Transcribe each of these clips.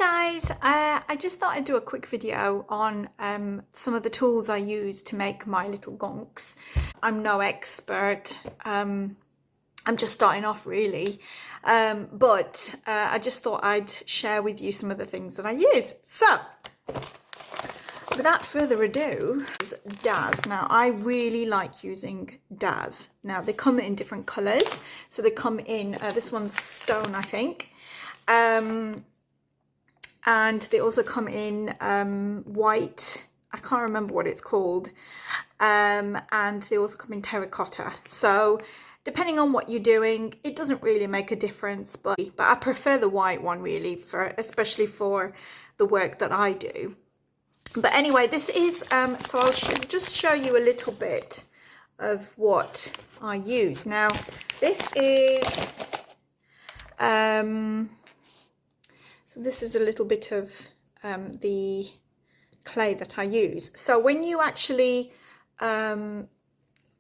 guys, I just thought I'd do a quick video on some of the tools I use to make my little gonks. I'm no expert, I'm just starting off really, but I just thought I'd share with you some of the things that I use. So without further ado, is Daz. Now I really like using Daz. Now they come in different colours, so they come in, this one's stone I think, and they also come in white, I can't remember what it's called, and they also come in terracotta. So depending on what you're doing, it doesn't really make a difference, but I prefer the white one really, especially for the work that I do. But anyway, this is so I'll just show you a little bit of what I use. Now this is so this is a little bit of the clay that I use. So when you actually are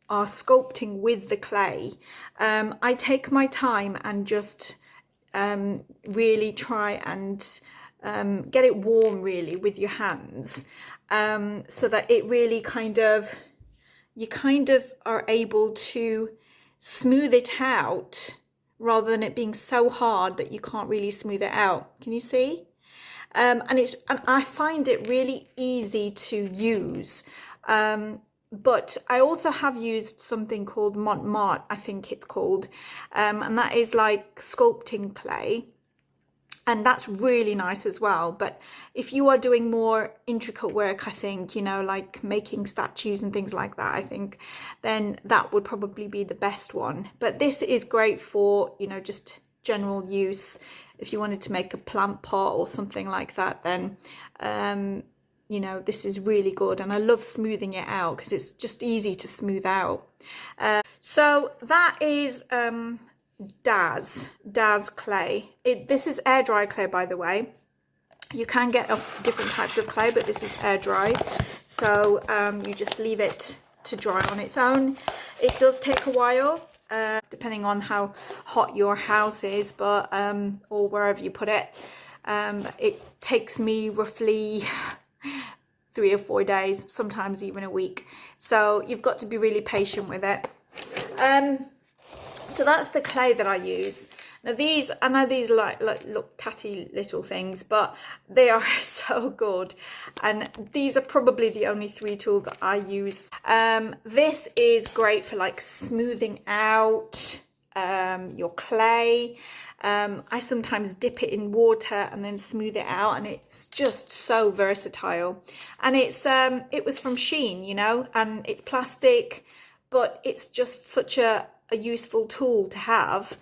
sculpting with the clay, I take my time and just really try and get it warm really with your hands, so that it really you kind of are able to smooth it out rather than it being so hard that you can't really smooth it out. Can you see? And I find it really easy to use. But I also have used something called Montmartre, I think it's called, and that is like sculpting clay, and that's really nice as well. But if you are doing more intricate work, I think, you know, like making statues and things like that, I think then that would probably be the best one. But this is great for, you know, just general use. If you wanted to make a plant pot or something like that, then you know, this is really good, and I love smoothing it out because it's just easy to smooth out. So that is Daz clay. This is air dry clay, by the way. You can get different types of clay, but this is air dry, so you just leave it to dry on its own. It does take a while, depending on how hot your house is, but or wherever you put it. It takes me roughly 3 or 4 days, sometimes even a week. So you've got to be really patient with it. So that's the clay that I use. Now these, I know these look tatty little things, but they are so good. And these are probably the only 3 tools that I use. This is great for like smoothing out your clay. I sometimes dip it in water and then smooth it out, and it's just so versatile. And it's it was from Shein, you know, and it's plastic, but it's just such a useful tool to have.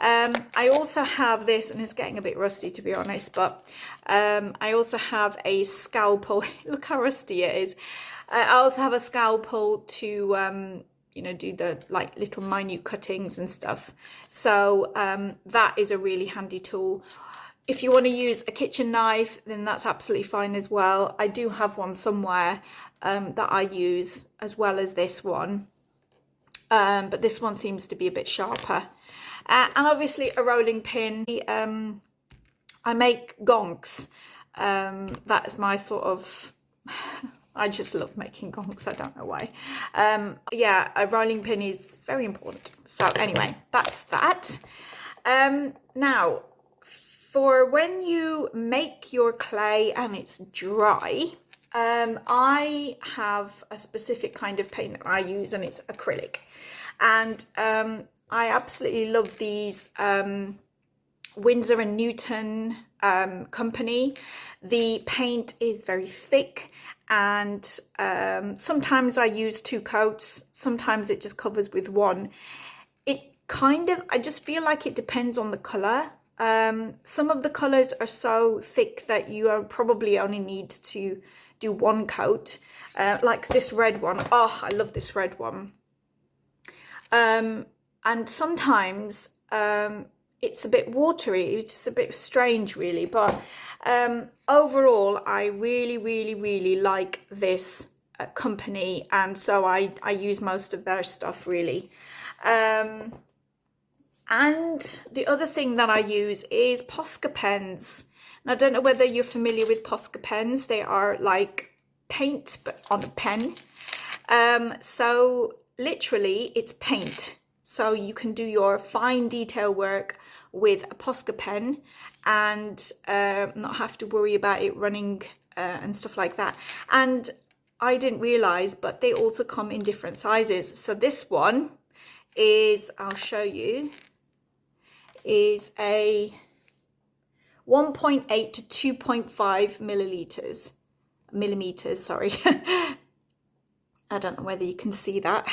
I also have this, and it's getting a bit rusty to be honest, but I also have a scalpel. Look how rusty it is. I also have a scalpel to you know, do the like little minute cuttings and stuff. So that is a really handy tool. If you want to use a kitchen knife, then that's absolutely fine as well. I do have one somewhere that I use as well as this one, but this one seems to be a bit sharper. And obviously a rolling pin. I make gonks. That is my sort of I just love making gonks, I don't know why. Yeah, a rolling pin is very important. So anyway, that's that. Now, for when you make your clay and it's dry, I have a specific kind of paint that I use, and it's acrylic. And I absolutely love these Winsor & Newton company. The paint is very thick, and sometimes I use 2 coats, sometimes it just covers with one. I just feel like it depends on the colour. Some of the colours are so thick that you probably only need to do 1 coat, like this red one. Oh, I love this red one. And sometimes it's a bit watery. It's just a bit strange really, but overall I really like this company, and so I use most of their stuff really. And the other thing that I use is Posca pens. And I don't know whether you're familiar with Posca pens. They are like paint, but on a pen. So literally it's paint. So you can do your fine detail work with a Posca pen and not have to worry about it running and stuff like that. And I didn't realize, but they also come in different sizes. So this one is, I'll show you, is a 1.8 to 2.5 millimeters, sorry. I don't know whether you can see that.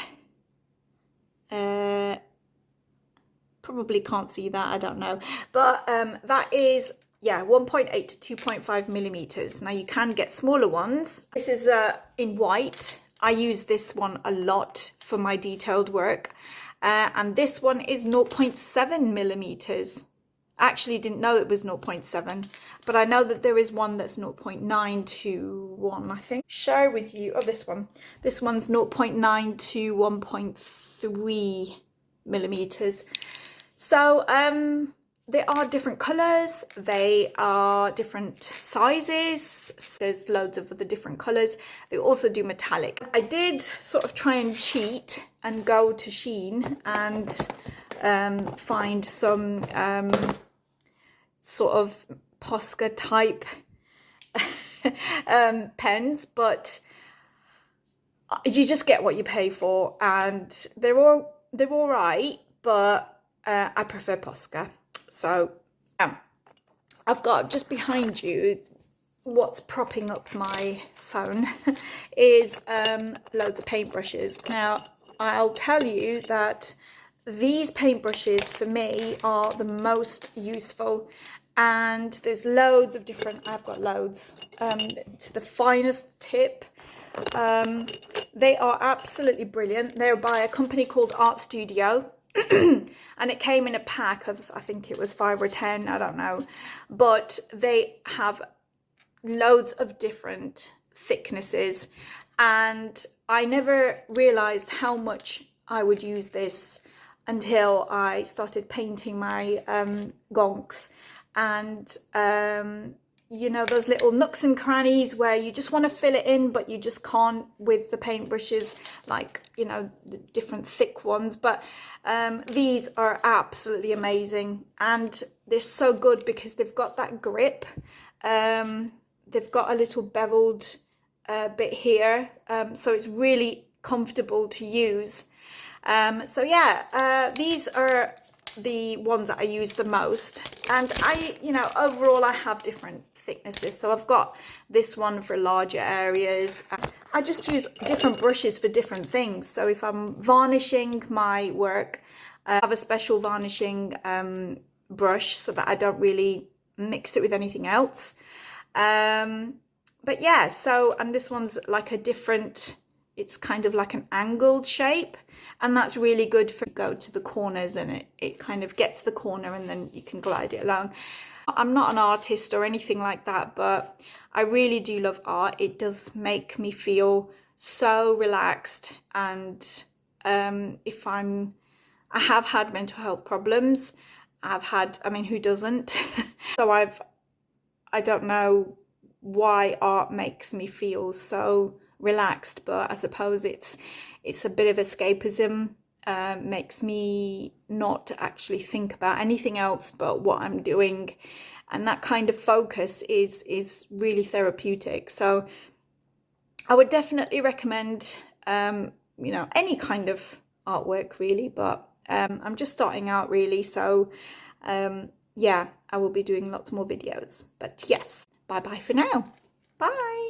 Probably can't see that, I don't know. But that is, yeah, 1.8 to 2.5 millimeters. Now you can get smaller ones. This is in white. I use this one a lot for my detailed work. And this one is 0.7 millimeters. I actually didn't know it was 0.7, but I know that there is one that's 0.9 to 1, I think. Share with you, oh, this one. This one's 0.9 to 1.3 millimeters. So they are different colors, they are different sizes, there's loads of the different colors. They also do metallic. I did sort of try and cheat and go to Shein and find some sort of Posca type pens, but you just get what you pay for, and they're all right, but I prefer Posca. So I've got just behind you, what's propping up my phone is loads of paintbrushes. Now I'll tell you that these paintbrushes for me are the most useful, and there's loads of different, I've got loads to the finest tip. They are absolutely brilliant. They're by a company called Art Studio. And it came in a pack of, I think it was 5 or 10, I don't know, but they have loads of different thicknesses, and I never realized how much I would use this until I started painting my gonks. And you know, those little nooks and crannies where you just want to fill it in, but you just can't with the paintbrushes, like, you know, the different thick ones. But these are absolutely amazing, and they're so good because they've got that grip. They've got a little beveled bit here, so it's really comfortable to use. So yeah, these are the ones that I use the most, and you know, overall I have different thicknesses. So I've got this one for larger areas. I just use different brushes for different things. So if I'm varnishing my work, I have a special varnishing brush so that I don't really mix it with anything else. But yeah, so, and this one's like a different, it's kind of like an angled shape, and that's really good for go to the corners, and it kind of gets the corner and then you can glide it along. I'm not an artist or anything like that, but I really do love art. It does make me feel so relaxed, and if I have had mental health problems. I mean, who doesn't? So I don't know why art makes me feel so relaxed, but I suppose it's a bit of escapism. Makes me not actually think about anything else but what I'm doing, and that kind of focus is really therapeutic. So I would definitely recommend you know, any kind of artwork really, but I'm just starting out really, so yeah, I will be doing lots more videos. But yes, bye bye for now. Bye.